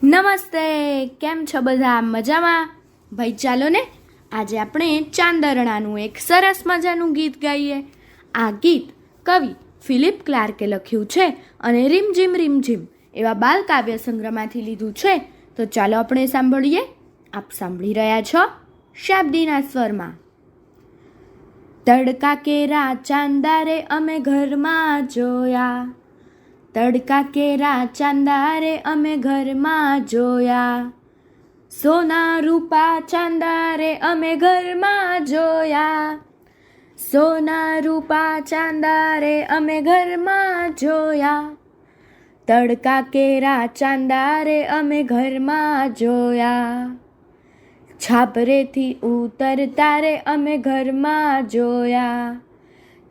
નમસ્તે, કેમ છો બધા? મજામાં? ભાઈ ચાલો ને આજે આપણે ચાંદરણાનું એક સરસ મજાનું ગીત ગાઈએ. આ ગીત કવિ ફિલિપ ક્લાર્કે લખ્યું છે અને રીમઝીમ રીમઝીમ એવા બાલ કાવ્ય સંગ્રહમાંથી લીધું છે. તો ચાલો આપણે સાંભળીએ. આપ સાંભળી રહ્યા છો શાબ્દીના સ્વરમાં. તડકા કેરા ચાંદારે અમે ઘરમાં જોયા, તડકા કેરા ચાંદારે અમે ઘરમાં જોયા, સોના રૂપા ચાંદારે અમે ઘરમાં જોયા, સોના રૂપા ચાંદારે અમે ઘરમાં જોયા, તડકા કેરા ચાંદારે અમે ઘરમાં જોયા, છાપરેથી ઉતરતા રે અમે ઘરમાં જોયા,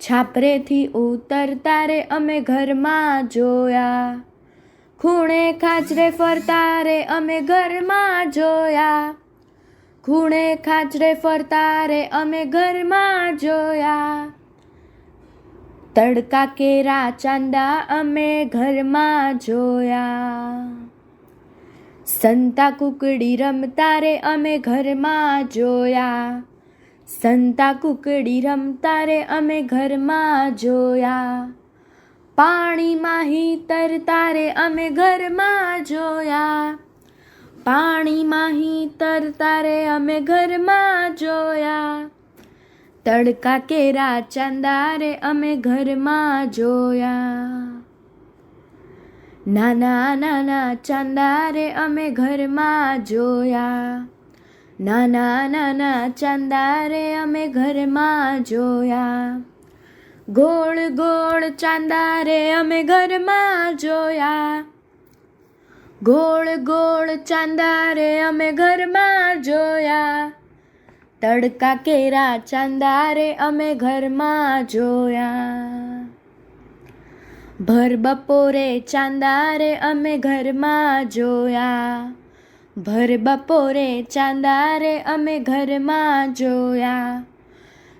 છાપરેથી ઉતરતા રે અમે ઘરમાં જોયા, ખૂણે ખાચરે ફરતા રે અમે ઘરમાં જોયા, ખૂણે ખાચરે ફરતા રે અમે ઘરમાં જોયા, તડકા કેરા ચાંદા અમે ઘરમાં જોયા, સંતા કુકડી રમતા રે અમે ઘરમાં જોયા, સંતા કુકડી રમતા રે અમે ઘરમાં જોયા, પાણીમાં હી તરતા રે અમે ઘરમાં જોયા, પાણીમાં હી તરતા રે અમે ઘરમાં જોયા, તડકા કેરા ચાંદા રે અમે ઘરમાં જોયા, નાના નાના ચાંદા રે અમે ઘરમાં જોયા, નાના નાના ચાંદા રે અમે ઘરમાં જોયા, ગોળ ગોળ ચાંદા રે અમે ઘરમાં જોયા, ગોળ ગોળ ચાંદા રે અમે ઘરમાં જોયા, તડકા કેરા ચાંદા રે અમે ઘરમાં જોયા, ભર બપોરે ચાંદા રે અમે ઘરમાં જોયા, ભર બપોરે ચાંદા રે અમે ઘરમાં જોયા,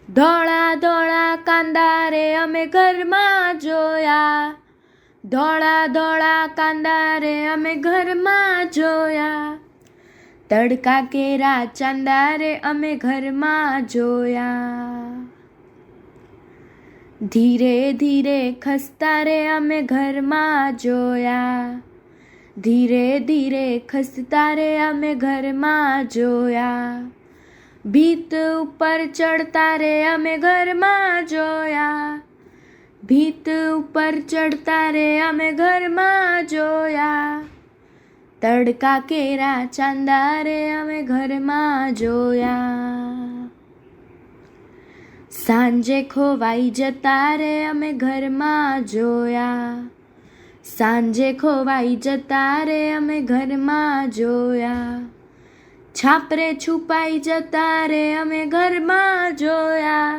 ધોળા ધોળા કાંદા રે અમે ઘરમાં જોયા, ધોળા ધોળા કાંદા રે અમે ઘરમાં જોયા, તડકા કેરા ચાંદા રે અમે ઘરમાં જોયા, ધીરે ધીરે ખસતા રે અમે ઘરમાં જોયા, ધીરે ધીરે ખસતા રે અમે ઘરમાં જોયા, ભીત ઉપર ચડતા રે અમે ઘરમાં જોયા, ભીત ઉપર ચડતા રે અમે ઘરમાં જોયા, તડકા કેરા ચાંદા રે અમે ઘરમાં જોયા, સાંજે ખોવાઈ જતા રે અમે ઘરમાં જોયા, સાંજે ખોવાઈ જતા રે અમે ઘરમાં જોયા, છાપરે છુપાઈ જતા રે અમે ઘરમાં જોયા,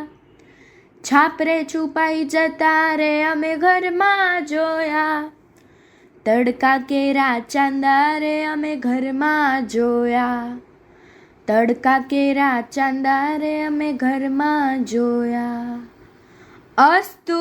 છાપરે છુપાઈ જતા રે અમે ઘરમાં જોયા, તડકા કેરા ચાંદા રે અમે ઘરમાં જોયા, તડકા કેરા ચાંદા રે અમે ઘરમાં જોયા. અસ્તુ.